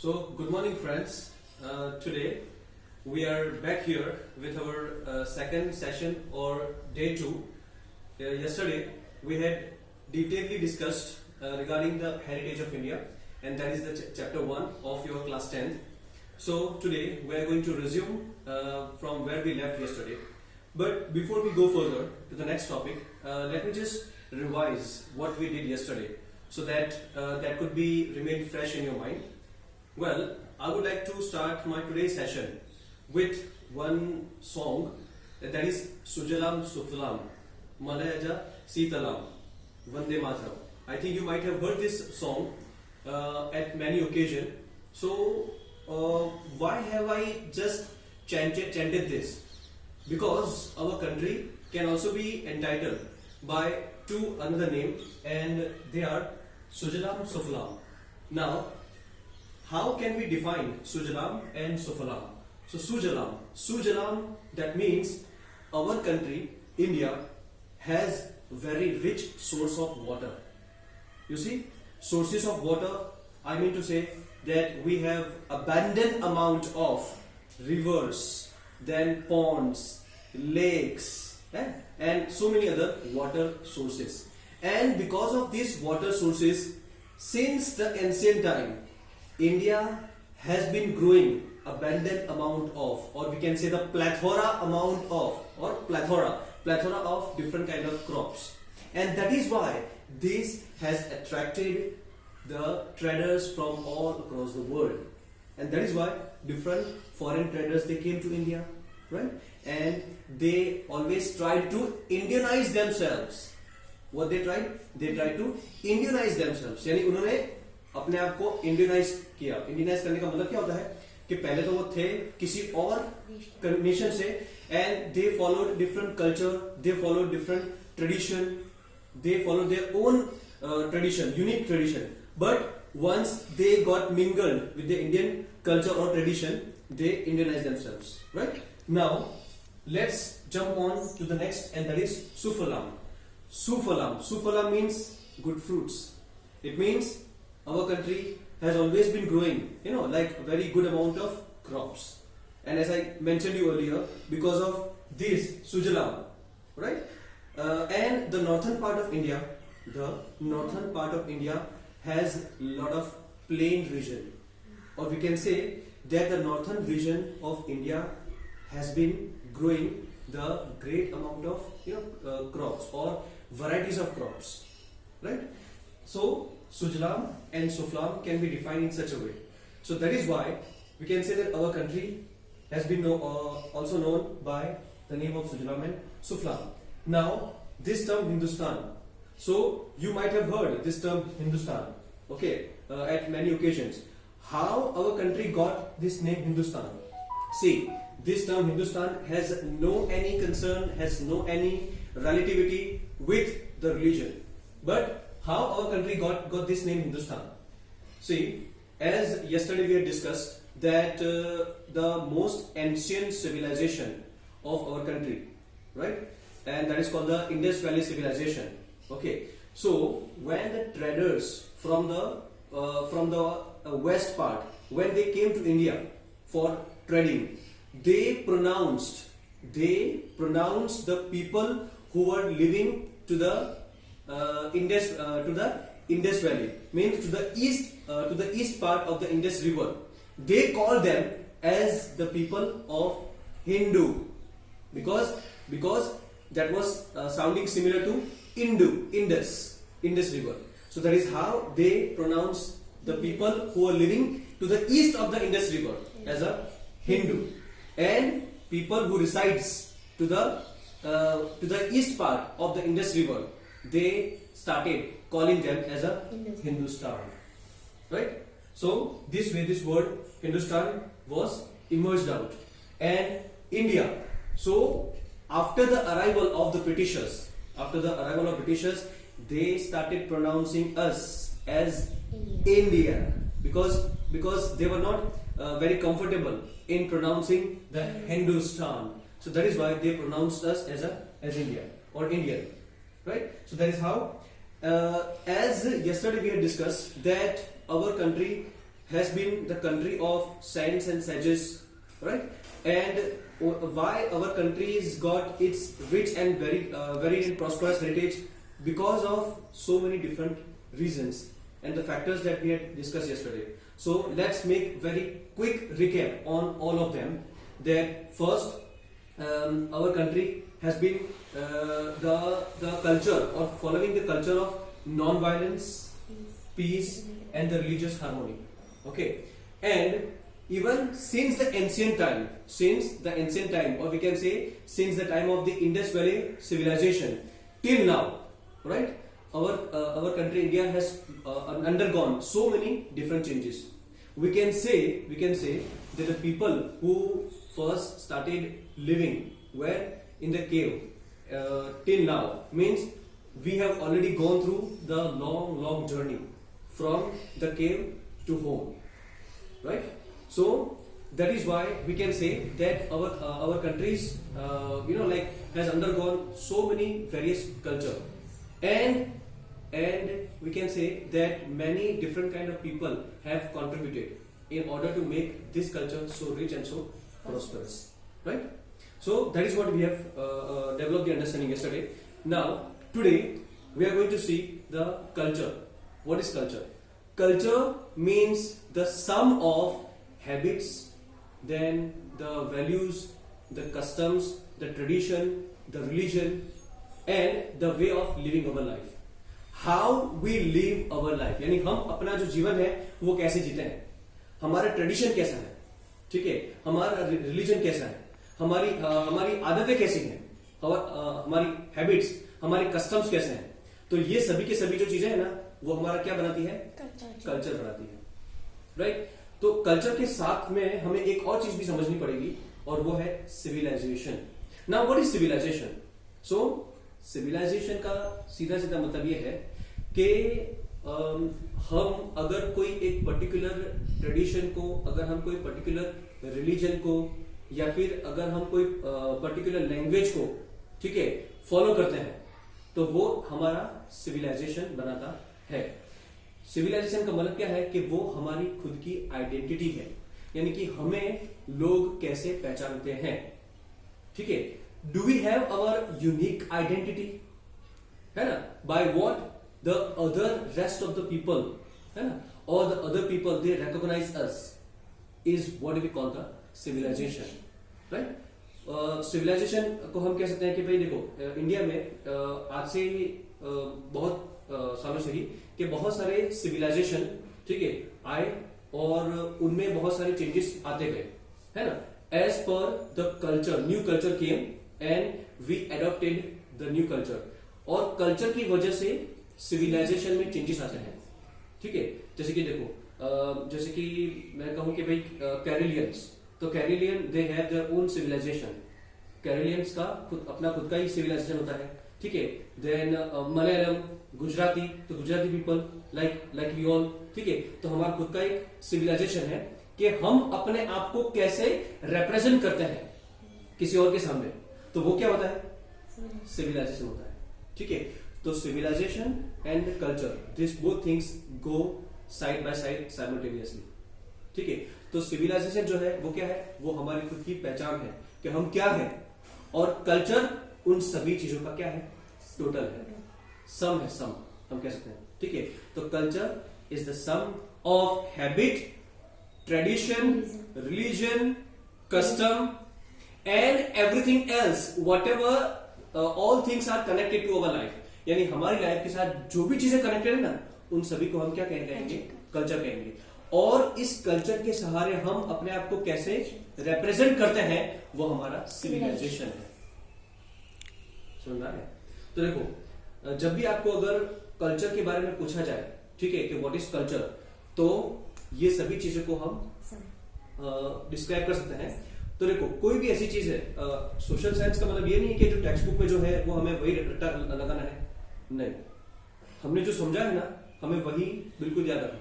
So, good morning, friends. Today we are back here with our second session or day two. Yesterday we had detailedly discussed regarding the heritage of India, and that is the chapter 1 of your class 10th. So, today we are going to resume from where we left yesterday. But before we go further to the next topic, let me just revise what we did yesterday so that that could be remain fresh in your mind. Well, I would like to start my today's session with one song that is Sujalam Suflalam Malayaja Sitalam Vande Mataram. I think you might have heard this song at many occasions. So, why have I just chanted this? Because our country can also be entitled by to another name, and they are Sujalam Suflalam. Now, how can we define Sujalam and Sufalam? So Sujalam, that means our country, India, has very rich source of water. You see, sources of water, I mean to say that we have abundant amount of rivers, then ponds, lakes, and so many other water sources. And because of these water sources, since the ancient time, India has been growing abundant amount of, or we can say the plethora of different kind of crops, and that is why this has attracted the traders from all across the world, and that is why different foreign traders, they came to India, right? And they always tried to Indianize themselves. What they tried? They tried to Indianize themselves. यानी उन्होंने अपने आप को Indianise किया. Indianise करने का मतलब क्या होता है कि पहले तो वो थे किसी और नेशन से, and they followed different culture, they followed different tradition, they followed their own tradition, unique tradition. But once they got mingled with the Indian culture और tradition, they Indianize themselves, right? Now let's jump on to the next, and that is Sufalam. Sufalam means good fruits. It means our country has always been growing, like a very good amount of crops. And as I mentioned you earlier, because of this Sujalam, right? And the northern part of India has a lot of plain region, or we can say that the northern region of India has been growing the great amount of crops or varieties of crops, right? So Sujalam and Suflam can be defined in such a way. So that is why we can say that our country has been also known by the name of Sujalam and Suflam. Now, this term Hindustan. So you might have heard this term Hindustan, okay, at many occasions. How our country got this name Hindustan? See, this term Hindustan has no any concern, has no any relativity with the religion. But how our country got this name Hindustan? See, as yesterday we had discussed that the most ancient civilization of our country, right, and that is called the Indus Valley civilization. Okay, so when the traders from the west part, when they came to India for trading, they pronounced the people who were living to the Indus Valley, means to the east part of the Indus River. They called them as the people of Hindu, because that was sounding similar to Indus River. So that is how they pronounce the people who are living to the east of the Indus River as a Hindu, and people who resides to the east part of the Indus River, they started calling them as a Hindustan, right? So this way this word Hindustan was emerged out, and India. So after the arrival of the Britishers, they started pronouncing us as India, because they were not very comfortable in pronouncing the Hindustan. So that is why they pronounced us as India or Indian, right? So that is how, as yesterday we had discussed that our country has been the country of science and sages, right? And why our country has got its rich and very varied and prosperous heritage? Because of so many different reasons and the factors that we had discussed yesterday. So let's make very quick recap on all of them. That first, our country has been the culture or following the culture of non-violence, peace, and the religious harmony. Okay, and even since the ancient time, or we can say since the time of the Indus Valley civilization till now, right? Our country India has undergone so many different changes. We can say that the people who first started living were in the cave till now, means we have already gone through the long journey from the cave to home, right? So that is why we can say that our countries has undergone so many various culture, and we can say that many different kind of people have contributed in order to make this culture so rich and so prosperous, right? So that is what we have developed the understanding yesterday. Now today we are going to see the culture. What is culture? Culture means the sum of habits, then the values, the customs, the tradition, the religion, and the way of living our life. How we live our life, यानी हम अपना जो जीवन है वो कैसे जीते हैं, हमारा ट्रेडिशन कैसा है, ठीक है, हमारा रिलीजन कैसा है, हमारी आदतें कैसी हैं, हमारी हैबिट्स, हमारे कस्टम्स कैसे हैं. तो ये सभी के सभी जो चीजें हैं ना, वो हमारा क्या बनाती है, कल्चर बनाती है, राइट. तो कल्चर के साथ में हमें एक और चीज भी समझनी पड़ेगी, और वो है civilisation. Now what is civilisation? So civilisation का सीधा मतलब ये है कि हम अगर कोई एक पर्टिकुलर ट्रेडिशन को, अगर हम कोई पर्टिकुलर रिलीजन को, या फिर अगर हम कोई पर्टिकुलर लैंग्वेज को, ठीक है, फॉलो करते हैं, तो वो हमारा सिविलाइजेशन बनाता है. सिविलाइजेशन का मतलब क्या है कि वो हमारी खुद की आइडेंटिटी है, यानी कि हमें लोग कैसे पहचानते हैं, ठीक है. Do we have our unique identity, है ना, by what the other rest of the people, है ना, और the other people they recognise us, is what we call the civilisation, right. Civilisation को हम कह सकते हैं कि भाई देखो, इंडिया में आज से बहुत सालों से ही कि बहुत सारे सिविलाइजेशन, ठीक है, आए और उनमें बहुत सारे चेंजेस आते गए, है ना. As per the culture, new culture came and we adopted the new culture, और कल्चर की वजह से सिविलाइजेशन में चेंजेस आते हैं, ठीक है. जैसे कि देखो, जैसे कि मैं कहूं कि भाई कैरेलियंस, तो Keralian they have their own civilization. Keralians का खुद का ही सिविलाइजेशन होता है, ठीक है. देन मलयालम, गुजराती, तो Gujarati people like we all, ठीक है. तो हमारा खुद का एक सिविलाइजेशन है कि हम अपने आप को कैसे रिप्रेजेंट करते हैं किसी और के सामने, तो वो क्या होता है, सिविलाइजेशन होता है, ठीक है. तो civilisation and culture, this both things go side by side simultaneously, ठीक है. तो सिविलाइजेशन जो है वो क्या है, वो हमारी खुद की पहचान है कि हम क्या है, और कल्चर उन सभी चीजों का क्या है, टोटल है, सम है, सम हम कह सकते हैं, ठीक है. तो culture is the sum of habit, tradition, religion, custom, and everything else, whatever all things are connected to our life. यानी हमारी लाइफ के साथ जो भी चीजें कनेक्टेड है ना, उन सभी को हम क्या कहेंगे, कल्चर कहेंगे. और इस कल्चर के सहारे हम अपने आप को कैसे रिप्रेजेंट करते हैं, वो हमारा सिविलाइजेशन है. समझ आ रहा है? तो देखो, जब भी आपको अगर कल्चर के बारे में पूछा जाए, ठीक है, कि व्हाट इज कल्चर, तो ये सभी चीजों को हम डिस्क्राइब कर सकते हैं. तो देखो, कोई भी ऐसी चीज है, सोशल साइंस का मतलब ये नहीं है कि जो टेक्स्ट बुक में जो है वो हमें वही रट्टा लगाना है, नहीं. हमने जो समझा है ना, हमें वही बिल्कुल याद रखना.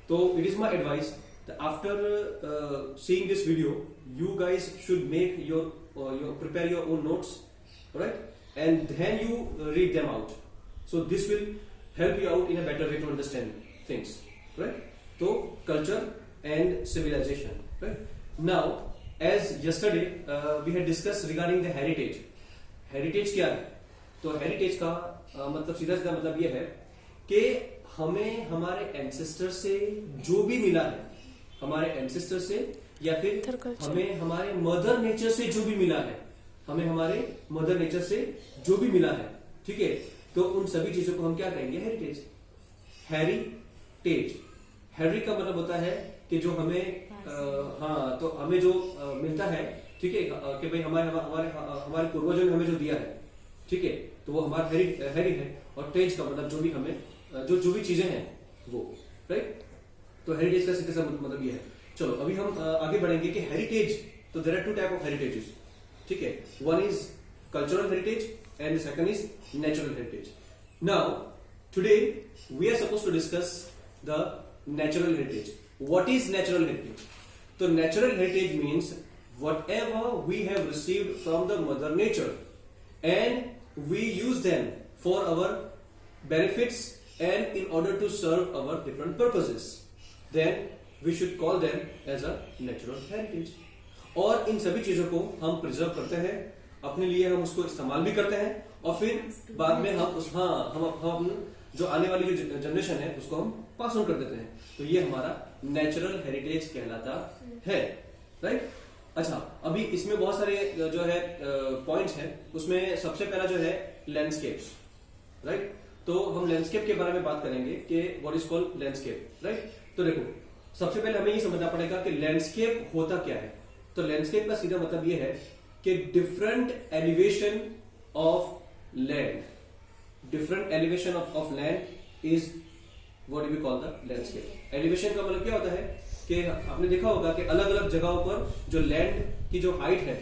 तो it is my advice, after seeing this video, you guys should make your prepare your own notes, right, and then you read them out. So this will help you out in a better way to understand things, right? तो culture and civilisation, right? Now as yesterday we had discuss regarding the heritage. Heritage क्या है? तो heritage का मतलब सीधा सीधा मतलब ये है कि हमें हमारे एंसेस्टर से जो भी मिला है, हमारे एंसेस्टर से या फिर हमें हमारे मदर नेचर से जो भी मिला है, हमें हमारे मदर नेचर से जो भी मिला है, ठीक है, तो उन सभी चीजों को हम क्या कहेंगे? हेरिटेज. हेरिटेज. हेरी का मतलब होता है कि जो हमें हाँ, तो हमें जो मिलता है, ठीक है, कि भाई हमारे हमारे हमारे पूर्वजों ने हमें जो दिया है, ठीक है, तो वो हमारा हेरी है. और टेज का मतलब जो भी हमें जो भी चीजें हैं वो, राइट? तो हेरिटेज का सीधा सा मतलब ये है. चलो अभी हम आगे बढ़ेंगे कि हेरिटेज, तो there are two type of heritages, ठीक है. One is cultural heritage and the second is natural heritage. Now today we are suppose to discuss the natural heritage. What is natural heritage? तो natural heritage means whatever we have received from the mother nature and we use them for our benefits and in order to serve our different purposes, then we should call them as a natural heritage. और इन सभी चीजों को हम preserve करते हैं अपने लिए, हम उसको इस्तेमाल भी करते हैं और फिर बाद में हम उस हम जो आने वाली जो जनरेशन है उसको हम पास ऑन कर देते हैं. तो ये हमारा नेचुरल हेरिटेज कहलाता है, राइट? अच्छा, अभी इसमें बहुत सारे जो है पॉइंट्स हैं. उसमें सबसे पहला जो है लैंडस्केप्स, राइट? तो हम लैंडस्केप के बारे में बात करेंगे कि what is called landscape, right? तो देखो, सबसे पहले हमें ये समझना पड़ेगा कि लैंडस्केप होता क्या है. तो लैंडस्केप का सीधा मतलब ये है कि different elevation of land, different elevation of land is what we call the landscape. Elevation का मतलब क्या होता है कि आपने देखा होगा कि अलग अलग जगहों पर जो लैंड की जो हाइट है,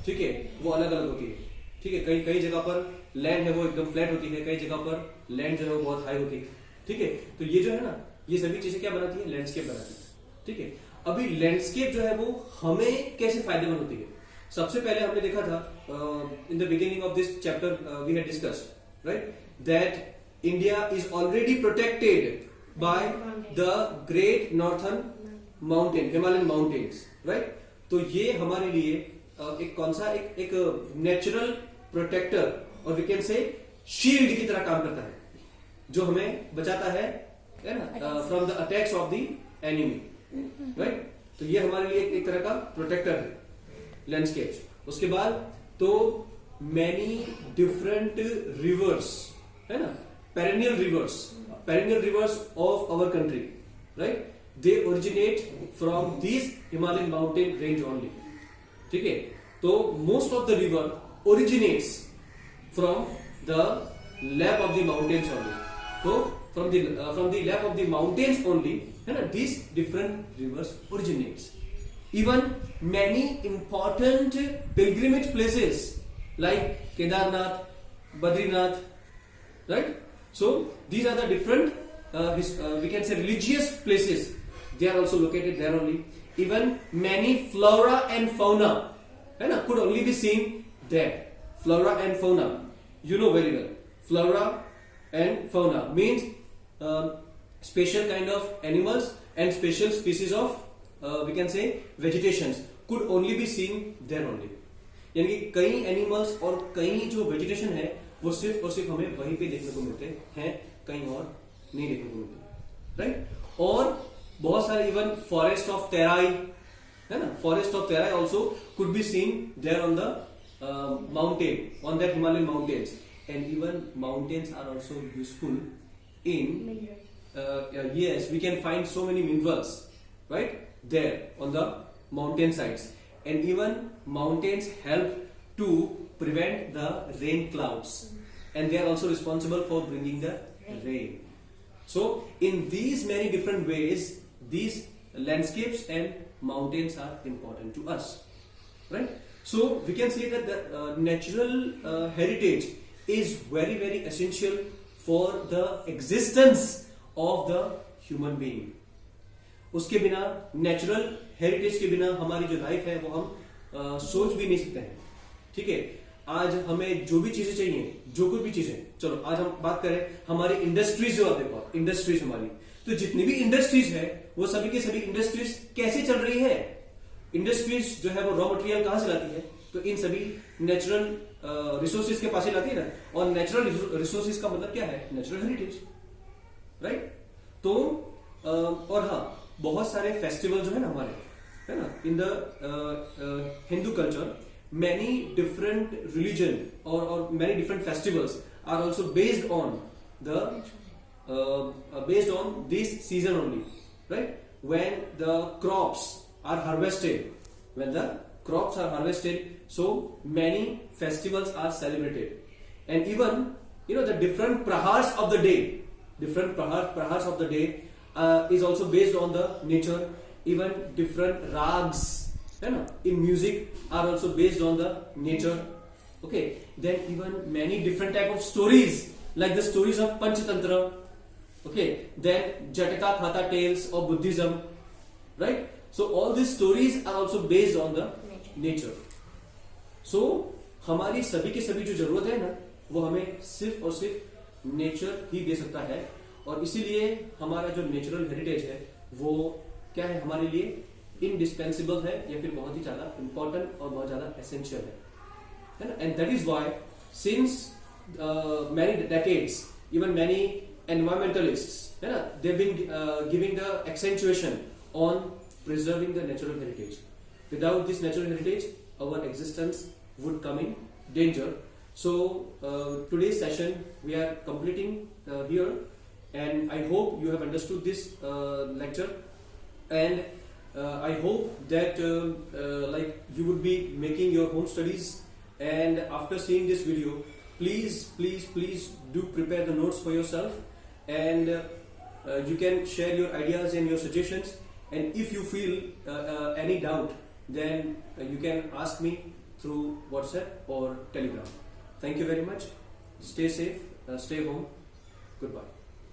ठीक है, वो अलग अलग होती है, ठीक है. कई जगह पर लैंड है वो एकदम फ्लैट होती है, कई जगह पर लैंड जो है वो बहुत हाई होती है, ठीक है. तो ये जो है ना, ये सभी चीजें क्या बनाती है? लैंडस्केप बनाती है, ठीक है. अभी लैंडस्केप जो है वो हमें कैसे फायदेमंद होती है? सबसे पहले हमने देखा था in the beginning of this chapter we had discussed, right, that India is already protected by the great northern mountain, Himalayan mountains, right? तो ये हमारे लिए एक कौन सा एक नेचुरल प्रोटेक्टर और वी कैन से शील्ड की तरह काम करता है, जो हमें बचाता है ना, from the attacks of the enemy, right? तो ये हमारे लिए एक तरह का प्रोटेक्टर है लैंडस्केप्स. उसके बाद तो मैनी डिफरेंट रिवर्स, है ना, perennial rivers of our country, right? They originate from these Himalayan mountain range only, ठीक है. तो most of the river originates from the lap of the mountains only. तो from the lap of the mountains only, है ना, these different rivers originates. Even many important pilgrimage places like Kedarnath, Badrinath, right? So these are the different we can say religious places. They are also located there only. Even many flora and fauna, है ना, could only be seen there. Flora and fauna, you know very well. Flora and fauna means special kind of animals and special species of we can say vegetations could only be seen there only. यानी कि कई animals और कई जो vegetation है वो सिर्फ और सिर्फ हमें वहीं पे देखने को मिलते हैं, कहीं और नहीं देखने को मिलते, राइट? और बहुत सारे इवन फॉरेस्ट ऑफ तेराई, है ना, forest of Terai also could be seen there on the mountain, on that Himalayan mountains. And even mountains are also useful in yes, we can find so many minerals, right, there on the mountain sides. And even mountains help to prevent the rain clouds, and they are also responsible for bringing the rain. So in these many different ways, these landscapes and mountains are important to us, right? So we can say that the natural heritage is very, very essential for the existence of the human being. उसके बिना, natural heritage के बिना हमारी जो life है वो हम सोच भी नहीं सकते हैं, ठीक है. आज हमें जो भी चीजें चाहिए, जो कुछ भी चीजें, चलो आज हम बात करें हमारी इंडस्ट्रीज, जो आप देखो इंडस्ट्रीज हमारी, तो जितनी भी इंडस्ट्रीज है वो सभी की सभी इंडस्ट्रीज कैसे चल रही है, इंडस्ट्रीज जो है वो रॉ मटेरियल कहां से लाती है, तो इन सभी नेचुरल रिसोर्सेज के पास ही लाती है ना, और नेचुरल रिसोर्सेज का मतलब क्या है, नेचुरल हेरिटेज, राइट। तो और हाँ, बहुत सारे फेस्टिवल जो है ना हमारे, है ना, in the Hindu culture many different religion और many different festivals are also based on the based on this season only, right? When the crops are harvested, so many festivals are celebrated, and even the different prahars of the day, is also based on the nature. Even different rags, in music are also based on the nature. Okay, then even many different type of stories, like the stories of Panchatantra. Okay, then Jataka Khatha tales of Buddhism, right? So all these stories are also based on the nature. So हमारी सभी की सभी जो जरूरत है ना, वो हमें सिर्फ और सिर्फ नेचर ही दे सकता है, और इसीलिए हमारा जो नेचुरल हेरिटेज है वो क्या है, हमारे लिए इंडिस्पेंसिबल है, या फिर बहुत ही ज्यादा इंपॉर्टेंट और बहुत ज्यादा एसेंशियल है ना। And that is why since many decades, even many environmentalists, they've been giving the accentuation on preserving the natural heritage. Without this natural heritage, our existence would come in danger. So today's session we are completing here, and I hope you have understood this lecture, and I hope that like you would be making your home studies, and after seeing this video, please do prepare the notes for yourself, and you can share your ideas and your suggestions, and if you feel any doubt, then you can ask me through WhatsApp or Telegram. Thank you very much. Stay safe, stay home. Goodbye.